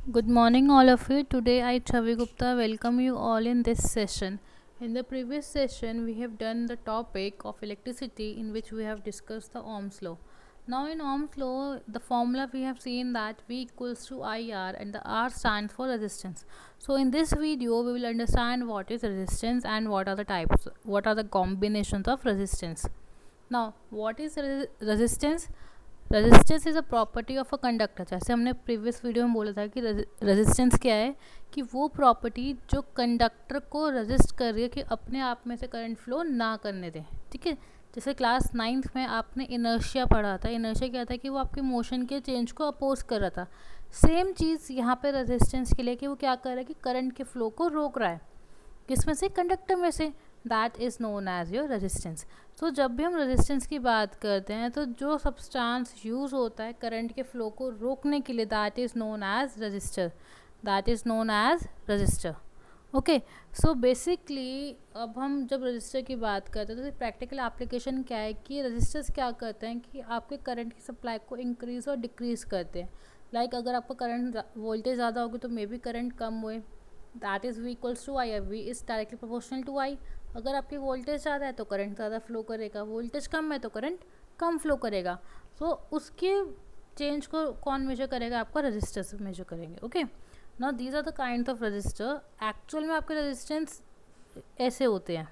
Good morning, all of you. Today, I, Chavi Gupta, welcome you all in this session. In the previous session, we have done the topic of electricity, in which we have discussed the Ohm's law. Now, in Ohm's law, the formula we have seen that V equals to IR and the R stands for resistance. So, in this video, we will understand what is resistance and what are the types, what are the combinations of resistance. Now, what is resistance? Resistance is a property of a conductor. जैसे हमने previous video में बोला था कि resistance क्या है, कि वो प्रॉपर्टी जो कंडक्टर को रेजिस्ट कर रही है कि अपने आप में से करंट फ्लो ना करने दें. ठीक है, जैसे क्लास 9th में आपने इनर्शिया पढ़ा था. इनर्शिया क्या था कि वो आपके मोशन के चेंज को अपोज कर रहा था. सेम चीज़ यहाँ पे रेजिस्टेंस के लिए कि वो क्या कर रहा है कि करंट के फ्लो को रोक रहा है. किस में से? कंडक्टर में से. That is known as your resistance. तो जब भी हम रेजिस्टेंस की बात करते हैं तो जो सब्सटेंस यूज़ होता है करंट के फ्लो को रोकने के लिए, that is known as register. That is known as register. Okay, so basically अब हम जब रजिस्टर की बात करते हैं तो प्रैक्टिकल एप्लीकेशन क्या है कि रजिस्टर्स क्या करते हैं कि आपके करंट की सप्लाई को इंक्रीज़ और डिक्रीज़ करते हैं. लाइक अगर आपका करंट वोल्टेज ज़्यादा होगी तो मे बी करंट कम हुए. That is V equals to I. V is directly proportional to I. अगर आपकी वोल्टेज ज़्यादा है तो करंट ज़्यादा फ्लो करेगा, वोल्टेज कम है तो करंट कम फ्लो करेगा. सो उसके चेंज को कौन मेजर करेगा? आपका रजिस्टर से मेजर करेंगे. Okay, now these are the kind of register. Actual में आपके रेजिस्टेंस ऐसे होते हैं.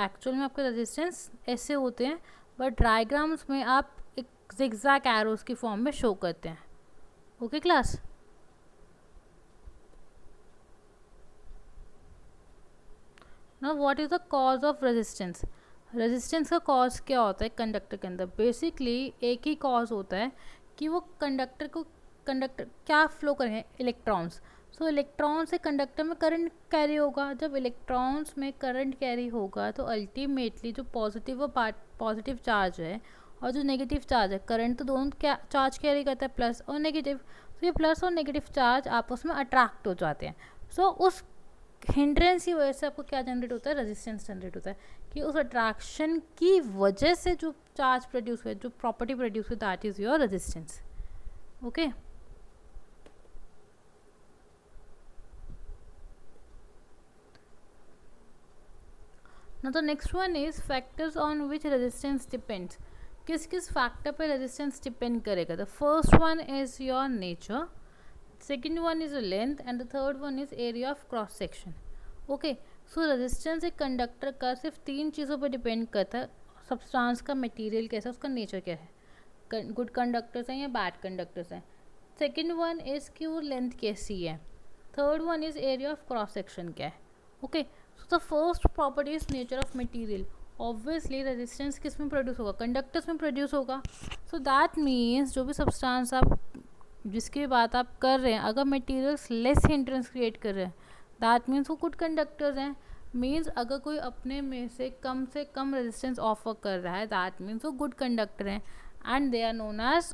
एक्चुअल में आपके रेजिस्टेंस ऐसे होते हैं, बट डायग्राम्स में आप एक जिगजैग एरोस की फॉर्म में शो करते हैं. Okay class. Now what is the cause of resistance? Resistance का कॉज क्या होता है कंडक्टर के अंदर? बेसिकली एक ही कॉज होता है कि वो कंडक्टर क्या फ्लो करेंगे? इलेक्ट्रॉन्स. सो इलेक्ट्रॉन से कंडक्टर में करंट कैरी होगा. जब इलेक्ट्रॉन्स में करंट कैरी होगा तो अल्टीमेटली जो पॉजिटिव चार्ज है और जो नेगेटिव चार्ज है, करंट तो दोनों क्या चार्ज कैरी करता है, प्लस और नेगेटिव. तो ये प्लस और नेगेटिव चार्ज आपस में अट्रैक्ट हो जाते हैं. सो उस हिंड्रेंस की वजह से आपको क्या जनरेट होता है? रेजिस्टेंस जनरेट होता है. कि उस अट्रैक्शन की वजह से जो चार्ज प्रोड्यूस हुए, जो प्रॉपर्टी प्रोड्यूस हुई, that is your resistance. Okay, now the next one is factors on which resistance depends. किस किस फैक्टर पे रेजिस्टेंस डिपेंड करेगा? The first one is your nature, second one is length and the third one is area of cross section. Okay, so resistance एक conductor का सिर्फ 3 चीज़ों पर depend करता है. सब्सटेंस का मटेरियल कैसा है, उसका नेचर क्या है, गुड कंडक्टर्स हैं या बैड कंडक्टर्स हैं. सेकेंड वन इज़ कि वो लेंथ कैसी है. Third one is area of cross section क्या है. Okay, so the first property is nature of material. Obviously resistance किस में प्रोड्यूस होगा? कंडक्टर्स में प्रोड्यूस होगा. सो दैट मीन्स जो भी सब्सटेंस आप जिसकी बात आप कर रहे हैं, अगर मटेरियल्स लेस हिंड्रेंस क्रिएट कर रहे हैं, दैट मीन्स वो गुड कंडक्टर्स हैं. मीन्स अगर कोई अपने में से कम रेजिस्टेंस ऑफर कर रहा है, दैट मीन्स वो गुड कंडक्टर हैं. And they are known as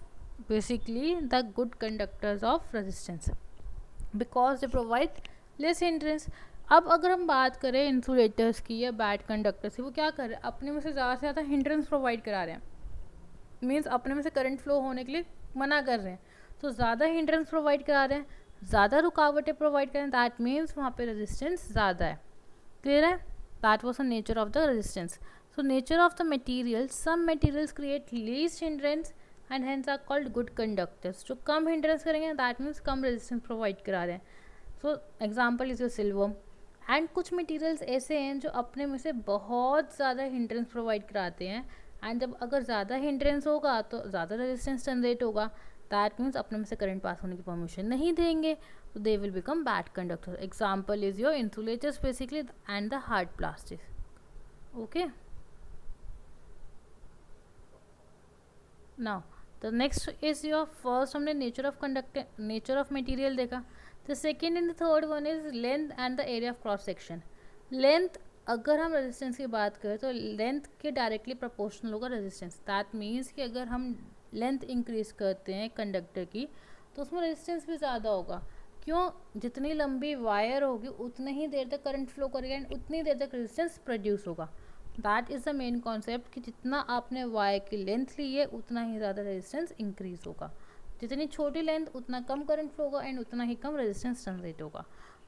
basically the good conductors of resistance because they provide less hindrance. अब अगर हम बात करें इंसुलेटर्स की या बैड कंडक्टर्स की, वो क्या कर रहे हैं? अपने में से ज़्यादा हिंड्रेंस प्रोवाइड करा रहे हैं. मीन्स अपने में से करंट फ्लो होने के लिए मना कर रहे हैं. तो ज़्यादा हिंड्रेंस प्रोवाइड करा रहे हैं, ज़्यादा रुकावटें प्रोवाइड करें, दैट मीन्स वहाँ पे रेजिस्टेंस ज़्यादा है. क्लियर है? That was the nature of the resistance. So nature of the material, some materials create least hindrance and hence are called good conductors. जो कम हिंड्रेंस करेंगे दैट मीन्स कम रेजिस्टेंस प्रोवाइड करा रहे हैं. So example is your silver. And कुछ materials ऐसे हैं जो अपने में से बहुत ज़्यादा हिंड्रेंस प्रोवाइड कराते हैं. एंड जब अगर ज़्यादा हिंड्रेंस होगा तो ज़्यादा रेजिस्टेंस जनरेट होगा. दैट मीन्स अपने में से करंट पास होने की परमिशन नहीं देंगे, तो they will become bad conductor. Example is your insulators basically and the hard plastic. Okay, now the next is your first हमने नेचर ऑफ मटेरियल देखा. The second and the third one is length and the area of cross section. Length, अगर हम resistance की बात करें तो length के directly proportional होगा रेजिस्टेंस. दैट मीन्स कि अगर हम लेंथ इंक्रीज करते हैं कंडक्टर की तो उसमें रेजिस्टेंस भी ज़्यादा होगा. क्यों? जितनी लंबी वायर होगी उतनी ही देर तक करंट फ्लो करेगा एंड उतनी देर तक रेजिस्टेंस प्रोड्यूस होगा. That is the main concept कि जितना आपने वायर की लेंथ ली है उतना ही ज़्यादा रेजिस्टेंस इंक्रीज होगा. जितनी छोटी लेंथ उतना कम करंट फ्लो होगा एंड उतना ही कम रेजिस्टेंस जनरेट होगा.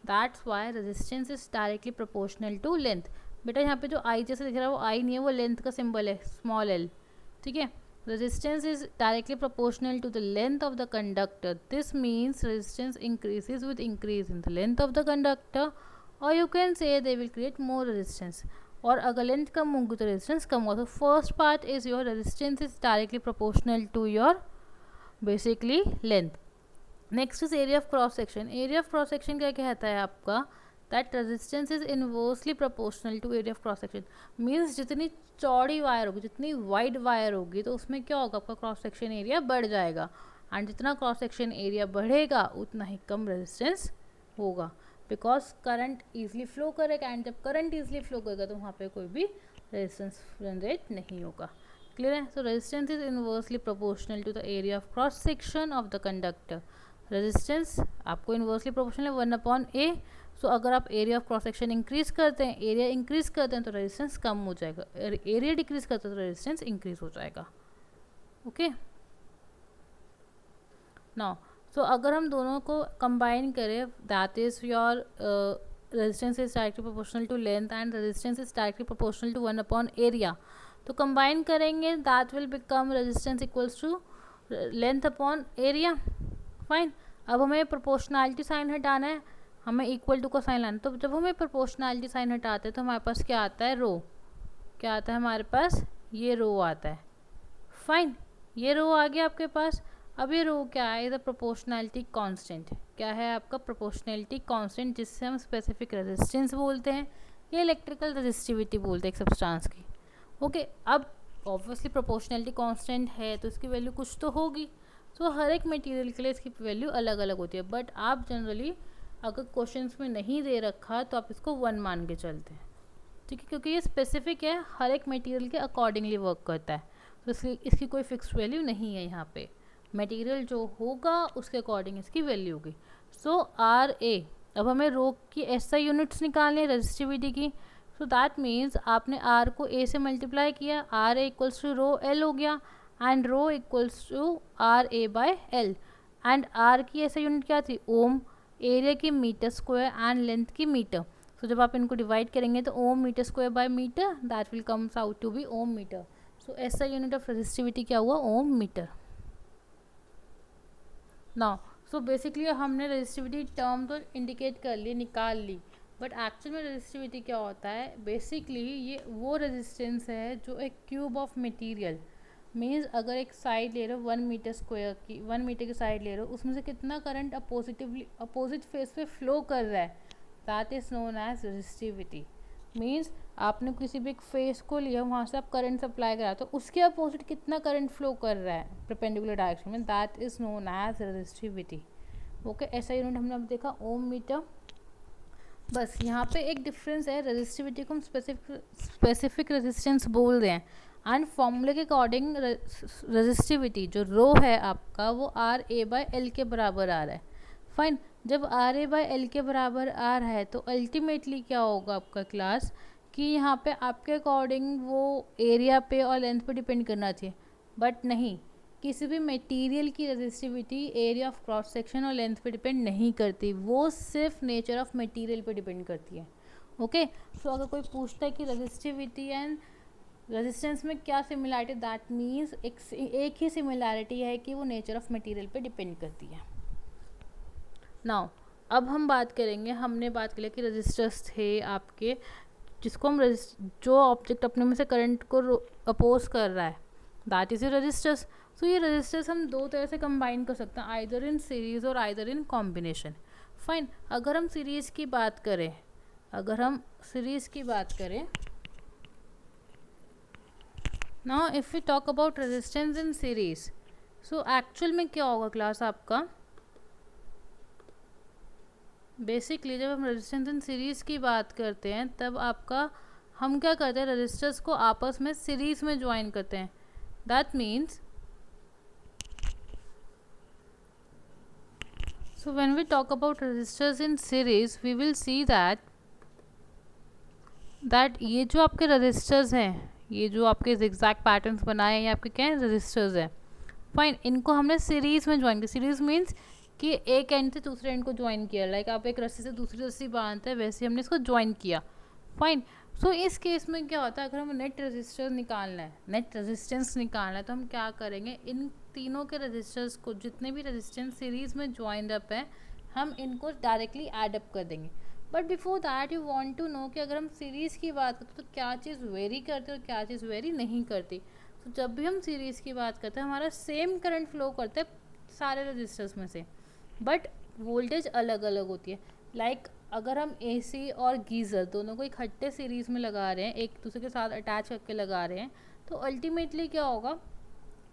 That's why resistance is directly proportional to length. बेटा यहाँ पे जो आई जैसे दिख रहा है वो आई नहीं है, वो लेंथ का सिंबल है, स्मॉल एल. ठीक है. Resistance is directly proportional to the length of the conductor. This means resistance increases with increase in the length of the conductor, or you can say they will create more resistance. और अगर length कम होगी तो resistance कम होगा. तो first part is your resistance is directly proportional to your basically length. Next is area of cross section. Area of cross section क्या कहता है आपका, that resistance is inversely proportional to area of cross section. Means जितनी चौड़ी wire होगी, जितनी wide wire होगी, तो उसमें क्या होगा, आपका क्रॉस सेक्शन एरिया बढ़ जाएगा. एंड जितना क्रॉस सेक्शन एरिया बढ़ेगा उतना ही कम रेजिस्टेंस होगा, बिकॉज करंट ईजिली फ्लो करेगा. एंड जब करंट ईजिली फ्लो करेगा तो वहाँ पे कोई भी रेजिस्टेंस जनरेट नहीं होगा. क्लियर है. So resistance is inversely proportional to the area of cross section of the conductor. Resistance आपको इनवर्सली प्रोपोर्शनल है 1/A. सो अगर आप area of cross section increase करते हैं, एरिया इंक्रीज करते हैं तो रेजिस्टेंस कम हो जाएगा, एरिया डिक्रीज करते हैं तो रेजिस्टेंस इंक्रीज हो जाएगा. ओके. नाउ सो अगर हम दोनों को कंबाइन करें, that is your resistance is directly proportional to length and resistance is directly proportional to 1/area. तो कंबाइन करेंगे, that will become resistance equals to length upon area. Fine. अब हमें proportionality sign हटाना है, हमें इक्वल टू का sign लाना. तो जब हमें प्रोपोर्शनैलिटी साइन हटाते हैं तो हमारे पास क्या आता है, रो. क्या आता है हमारे पास, ये रो आता है. फाइन. ये रो आ गया आपके पास. अब ये रो क्या है, द प्रोपोर्शनैलिटी कांस्टेंट. क्या है आपका प्रोपोर्शनैलिटी कांस्टेंट, जिससे हम स्पेसिफिक रेजिस्टेंस बोलते हैं या इलेक्ट्रिकल रेजिस्टिविटी बोलते हैं एक सब्सटेंस की. ओके. अब ऑब्वियसली प्रोपोर्शनैलिटी कांस्टेंट है तो इसकी वैल्यू कुछ तो होगी. तो हर एक मटेरियल के लिए इसकी वैल्यू अलग अलग होती है. बट आप जनरली अगर क्वेश्चंस में नहीं दे रखा तो आप इसको 1 मान के चलते हैं. ठीक है, क्योंकि ये स्पेसिफिक है, हर एक मटेरियल के अकॉर्डिंगली वर्क करता है. तो इसकी कोई फिक्स वैल्यू नहीं है. यहाँ पे मटेरियल जो होगा उसके अकॉर्डिंग इसकी वैल्यू होगी. सो RA. अब हमें रो की SI यूनिट्स निकालनी है रेजिस्टिविटी की. सो दैट मीन्स आपने R को A से मल्टीप्लाई किया, RA equals to rho L हो गया and rho equals to RA/L. And R की SI यूनिट क्या थी, ओम. एरिया की मीटर स्क्वायर एंड लेंथ की मीटर. सो जब आप इनको डिवाइड करेंगे तो ohm metre square by metre, that will comes out to be ohm metre. So SI unit of resistivity क्या हुआ, ओम मीटर. नाउ सो बेसिकली हमने रेजिस्टिविटी टर्म तो इंडिकेट कर ली, निकाल ली. बट एक्चुअल में रेजिस्टिविटी क्या होता है, बेसिकली ये वो रेजिस्टेंस है जो एक क्यूब ऑफ मटेरियल, मीन्स अगर एक साइड ले रहे हो 1 मीटर स्क्वायर की, 1 मीटर की साइड ले रहे हो, उसमें से कितना करंट अपोजिट फेस पे फ्लो कर रहा है, that is known as resistivity. Means आपने किसी भी एक फेस को लिया, वहाँ से आप करंट सप्लाई करा तो उसके अपोजिट कितना करंट फ्लो कर रहा है परपेंडिकुलर डायरेक्शन में, that is known as resistivity. Okay. ऐसा यूनिट हमने अब देखा ओम मीटर. बस यहाँ पे एक डिफरेंस है, रेजिस्टिविटी को हम स्पेसिफिक रेजिस्टेंस बोल रहे हैं एंड फॉर्मूले के अकॉर्डिंग रेजिस्टिविटी जो रो है आपका वो RA/L के बराबर आ रहा है. फाइन. जब RA/L के बराबर आ रहा है तो अल्टीमेटली क्या होगा आपका क्लास, कि यहाँ पे आपके अकॉर्डिंग वो एरिया पे और लेंथ पे डिपेंड करना चाहिए. बट नहीं, किसी भी मटेरियल की resistivity area of cross section और लेंथ पे डिपेंड नहीं करती, वो सिर्फ नेचर ऑफ मटेरियल पे डिपेंड करती है. ओके. सो अगर कोई पूछता है कि रेजिस्टिविटी एंड रेजिस्टेंस में क्या सिमिलैरिटी, दैट मीन्स एक ही सिमिलैरिटी है कि वो नेचर ऑफ मटेरियल पे डिपेंड करती है. नाउ अब हम बात करेंगे, हमने बात कर लिया कि रजिस्टर्स थे आपके, जिसको हम जो ऑब्जेक्ट अपने में से करंट को अपोज कर रहा है, दैट इज ए रजिस्टर्स. तो ये रजिस्टर्स हम दो तरह से कंबाइन कर सकते हैं, आइदर इन सीरीज और आइदर इन कॉम्बिनेशन. फाइन. अगर हम सीरीज़ की बात करें, now if we talk about resistance in series, so actual में क्या होगा क्लास आपका, बेसिकली जब हम रेजिस्टेंस इन सीरीज़ की बात करते हैं तब आपका हम क्या करते हैं, रजिस्टर्स को आपस में सीरीज़ में ज्वाइन करते हैं. That means so when we talk about resistors in series we will see that ये जो आपके resistors हैं, ये जो आपके zigzag patterns बनाए हैं, ये आपके क्या हैं, resistors हैं. फाइन, इनको हमने सीरीज में ज्वाइन किया। सीरीज मीन्स कि एक एंड से दूसरे एंड को ज्वाइन किया, लाइक आप एक रस्सी से दूसरी रस्सी बांधते हैं वैसे हमने इसको ज्वाइन किया। फाइन, सो इस केस में क्या होता है, अगर हमें नेट रेजिस्टेंस निकालना है, नेट रेजिस्टेंस निकालना है, तो हम क्या करेंगे, इन तीनों के रेजिस्टेंस को, जितने भी रेजिस्टेंस सीरीज में ज्वाइंड अप है, हम इनको डायरेक्टली ऐड अप कर देंगे। But before that you want to know कि अगर हम सीरीज़ की बात करते तो क्या चीज़ वेरी करती है और क्या चीज़ वेरी नहीं करती। तो जब भी हम सीरीज़ की बात करते हैं, हमारा सेम करंट फ्लो करता है सारे रजिस्टर्स में से, बट वोल्टेज अलग अलग होती है। लाइक अगर हम एसी और गीज़र दोनों को इकट्ठे सीरीज़ में लगा रहे हैं, एक दूसरे के साथ अटैच करके लगा रहे हैं, तो अल्टीमेटली क्या होगा,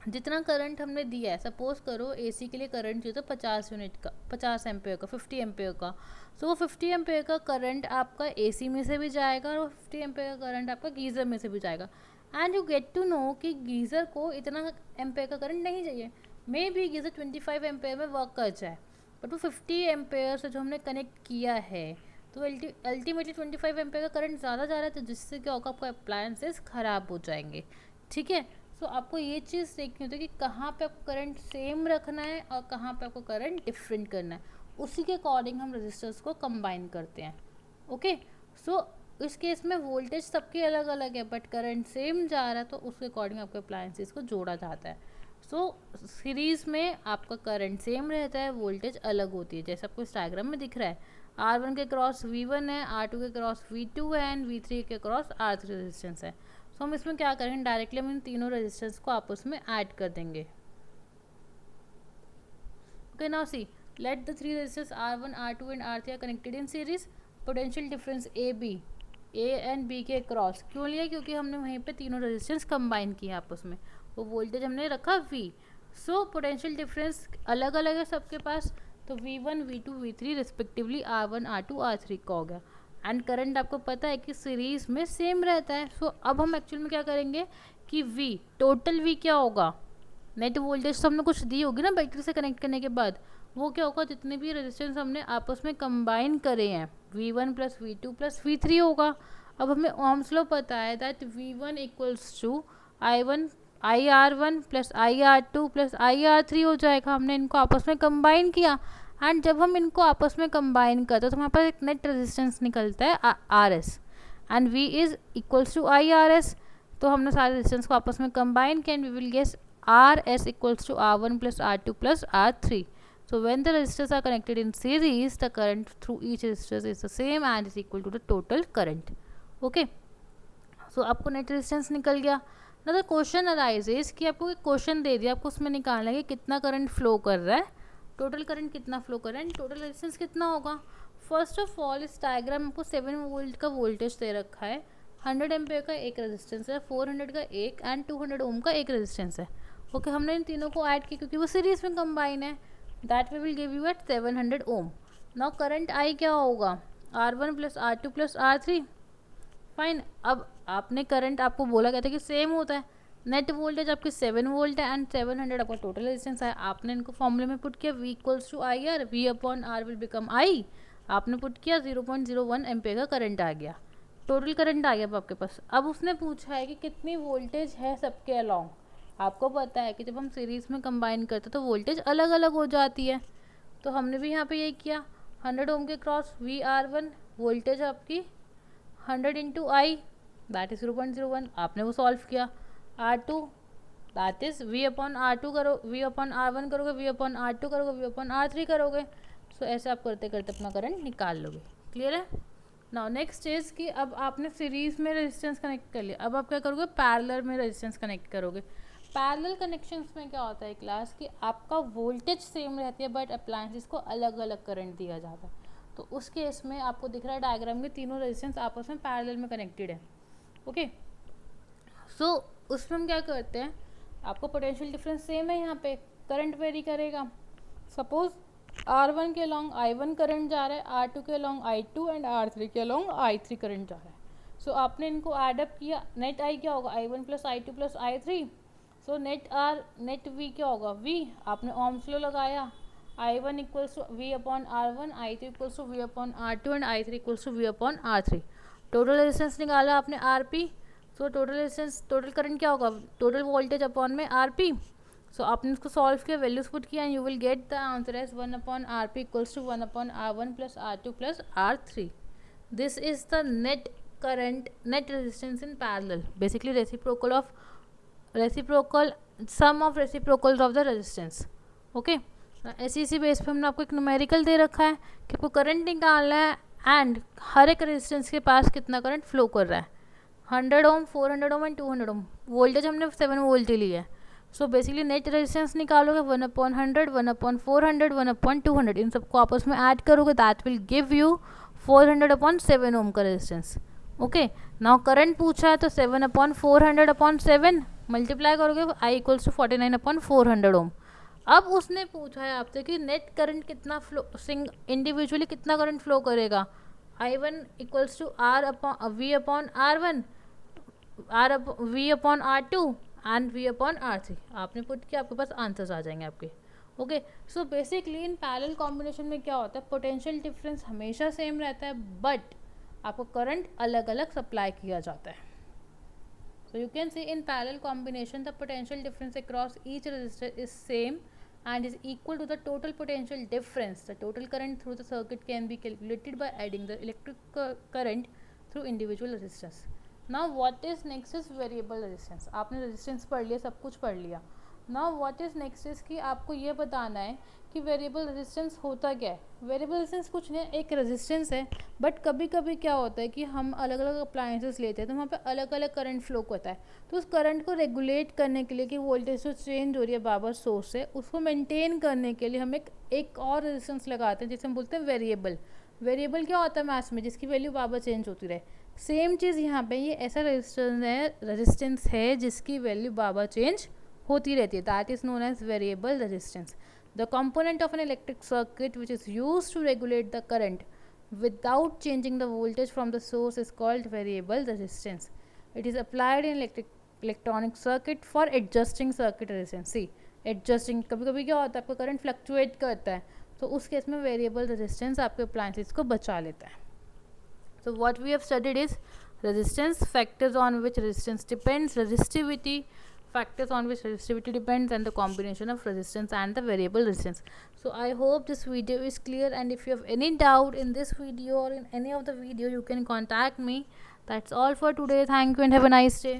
जितना करंट हमने दिया है, सपोज करो एसी के लिए करंट जो था 50 यूनिट का, 50 एम्पेयर का, 50 एम्पेयर का, सो वो 50 एम्पेयर का करंट आपका एसी में से भी जाएगा और 50 एम्पेयर का करंट आपका गीज़र में से भी जाएगा। And you get to know कि गीज़र को इतना एम्पेयर का करंट नहीं चाहिए, मे बी गीज़र 25 एम्पेयर में वर्क कर जाए, बट वो 50 एम्पेयर से जो हमने कनेक्ट किया है, तो अल्टीमेटली 25 एम्पेयर का करंट ज़्यादा जा रहा है, तो जिससे क्या होगा, आपका अप्लायंसेस ख़राब हो जाएंगे। ठीक है, सो आपको ये चीज़ देखनी होती है कि कहाँ पे आपको करंट सेम रखना है और कहाँ पे आपको करंट डिफरेंट करना है, उसी के अकॉर्डिंग हम रजिस्टर्स को कंबाइन करते हैं। ओके, सो इस केस में वोल्टेज सबके अलग अलग है बट करंट सेम जा रहा है, तो उसके अकॉर्डिंग आपके अप्लायंसेस को जोड़ा जाता है। सो सीरीज़ में आपका करंट सेम रहता है, वोल्टेज अलग होती है, जैसे आपको इस डायग्राम में दिख रहा है। R1 के क्रॉस V1 है, R2 के क्रॉस V2 है एंड V3 के क्रॉस R3 रेजिस्टेंस है। सो हम इसमें क्या करेंगे, डायरेक्टली हम इन तीनों रेजिस्टेंस को आपस में ऐड कर देंगे। Okay, now see, let the three resistance R1, R2 and R3 are connected in series. Potential difference A and B के क्रॉस क्यों लिया, क्योंकि हमने वहीं पे तीनों रेजिस्टेंस कंबाइन किए आपस में, वो वोल्टेज हमने रखा V। सो पोटेंशियल डिफरेंस अलग अलग है सबके पास, तो V1, V2, V3 respectively R1, R2, R3 का हो गया। एंड करंट आपको पता है कि सीरीज़ में सेम रहता है। सो अब हम एक्चुअल में क्या करेंगे कि V, टोटल V क्या होगा, नेट वोल्टेज तो हमने कुछ दी होगी ना बैटरी से कनेक्ट करने के बाद, वो क्या होगा, जितने भी रेजिस्टेंस हमने आपस में कंबाइन करे हैं, V1 plus V2 plus V3 होगा। अब हमें ओम्स लॉ पता है that V1 equals to IR1 plus IR2 plus IR3 हो जाएगा। हमने इनको आपस में कंबाइन किया, एंड जब हम इनको आपस में कंबाइन करते हैं तो हमारे पास एक नेट रेजिस्टेंस निकलता है RS, and V is equals to IRS। तो हमने सारे रेजिस्टेंस को आपस में कंबाइन किया and we will guess RS equals to R1 plus R2 plus R3. So when the resistors are connected in series, the current through each resistor is the same and is equal to the total current. Okay. So आपको net resistance निकल गया। ना the question arises कि आपको एक question दे दिया, आपको उसमें निकालना है कि कितना करंट फ्लो कर रहा है, टोटल करंट कितना फ्लो कर रहा है एंड टोटल रेजिस्टेंस कितना होगा। फर्स्ट ऑफ ऑल इस डायग्राम में आपको 7 वोल्ट का वोल्टेज दे रखा है, 100 एम्पेयर का एक रेजिस्टेंस है, 400 का एक एंड 200 ओम का एक रेजिस्टेंस है। ओके, हमने इन तीनों को ऐड किया क्योंकि वो सीरीज में कंबाइन है, that we will give you at 700 ohm. Now current I क्या होगा, R1 plus R2 plus R3। Fine, अब आपने करंट आपको बोला गया था कि सेम होता है, नेट वोल्टेज आपकी 7 वोल्ट है एंड 700 आपका टोटल रेजिस्टेंस है। आपने इनको फॉर्मूले में पुट किया, V equals to IR, V upon R will become I। आपने पुट किया 0.01 एम्पेयर का करंट आ गया, टोटल करंट आ गया आपके पास। अब उसने पूछा है कि कितनी वोल्टेज है सबके अलॉन्ग। आपको पता है कि जब हम सीरीज़ में कंबाइन करते तो वोल्टेज अलग अलग हो जाती है, तो हमने भी यहाँ पे यही किया। 100 ओम के क्रॉस VR1 वोल्टेज आपकी 100 इंटू आई दैट इज़ 0.01, आपने वो सॉल्व किया। R2 that is V upon R2 करो, V अपॉन R1 करोगे, V अपॉन R2 करोगे, V अपॉन R3 करोगे। सो ऐसे आप करते करते अपना करंट निकाल लोगे। क्लियर है। नाउ नेक्स्ट इज़ कि अब आपने सीरीज़ में रेजिस्टेंस कनेक्ट कर लिया, अब आप क्या करोगे, पैरेलल में रेजिस्टेंस कनेक्ट करोगे। पैरेलल कनेक्शंस में क्या होता है क्लास कि आपका वोल्टेज सेम रहती है बट अप्लायंसेस को अलग अलग करंट दिया जाता है। तो उस केस में आपको दिख रहा है डायग्राम में तीनों रेजिस्टेंस आपस में पैरेलल में कनेक्टेड है। ओके, सो उसमें हम क्या करते हैं, आपको पोटेंशियल डिफरेंस सेम है, यहाँ पे करंट वेरी करेगा। सपोज R1 के अलॉन्ग I1 करंट जा रहा है, R2 के अलॉन्ग I2 एंड R3 के अलॉन्ग I3 करंट जा रहा है। सो आपने इनको एडअप किया, नेट I क्या होगा, I1 plus I2 plus I3। So net V क्या होगा, V आपने ओम्स लॉ लगाया, I1 equals to V upon R1, I2 equals to V upon R2 and I3 equals to V upon R3। Total resistance निकाला आपने RP। सो total resistance, total current क्या होगा, total voltage upon में RP। So आपने इसको solve किया, values put किया, and you will get the answer as 1/RP equals to 1/R1 plus R2 plus R3. This is the net current, net resistance in parallel, basically reciprocal sum of reciprocals of the resistance. Okay, ऐसी इसी base पे हमने आपको एक numerical दे रखा है कि आपको करंट निकालना है एंड हर एक रेजिस्टेंस के पास कितना करंट फ्लो कर रहा है, 100 ओम, 400 ओम एंड 200 ओम. वोल्टेज हमने 7 वोल्ट ही लिया है. सो बेसिकली नेट रेजिस्टेंस निकालोगे 1/100, 1/400, 1/200, इन सबको आपस में ऐड करोगे, दैट विल गिव यू 400/7 ओम का रेजिस्टेंस. ओके, नाउ करंट पूछा है तो 7/400/7 मल्टीप्लाई करोगे, I इक्वल्स टू 49/400 ओम. अब उसने पूछा है आपसे कि नेट करंट कितना फ्लो, इंडिविजुअली कितना करंट फ्लो करेगा. I1 equals to V/R1, V/R2 and V/R3. आपने पुट किया, आपके पास आंसर्स आ जाएंगे आपके. Okay, so basically in parallel combination में क्या होता है, पोटेंशियल डिफरेंस हमेशा सेम रहता है, बट आपको करंट अलग अलग सप्लाई किया जाता है. So you can see in parallel combination the potential difference across each resistor is same and is equal to the total potential difference. The total current through the circuit can be calculated by adding the electric current through individual resistors. Now what is next is variable resistance. आपने resistance पढ़ लिया, सब कुछ पढ़ लिया. Now what is next is कि आपको ये बताना है कि वेरिएबल रेजिस्टेंस होता क्या है. वेरिएबल रेजिस्टेंस कुछ नहीं, एक रेजिस्टेंस है, बट कभी कभी क्या होता है कि हम अलग अलग अप्लायंसेस लेते हैं तो वहाँ पे अलग अलग करंट फ्लो होता है. तो उस करंट को रेगुलेट करने के लिए कि वोल्टेज जो चेंज हो रही है बाबर सोर्स से, उसको मेंटेन करने के लिए हम एक और रेजिस्टेंस लगाते हैं जिसे हम बोलते हैं वेरिएबल. वेरिएबल क्या होता है मैथ्स में, जिसकी वैल्यू बाबर चेंज होती रहे. सेम चीज़ यहाँ पे ये ऐसा रेजिस्टेंस है जिसकी वैल्यू बाबर चेंज होती रहती है. That is known as variable resistance. The component of an electric circuit which is used to regulate the current without changing the voltage from the source is called variable resistance. It is applied in electronic circuit for adjusting circuit resistance. See, adjusting, कभी कभी क्या होता है आपका current fluctuate करता है, तो उस केस में वेरिएबल रेजिस्टेंस आपके अप्लायंसेस को बचा लेता है. So what we have studied is resistance, factors on which resistance depends, resistivity, factors on which resistivity depends, and the combination of resistance and the variable resistance. So I hope this video is clear, and if you have any doubt in this video or in any of the video, you can contact me. That's all for today. Thank you and have a nice day.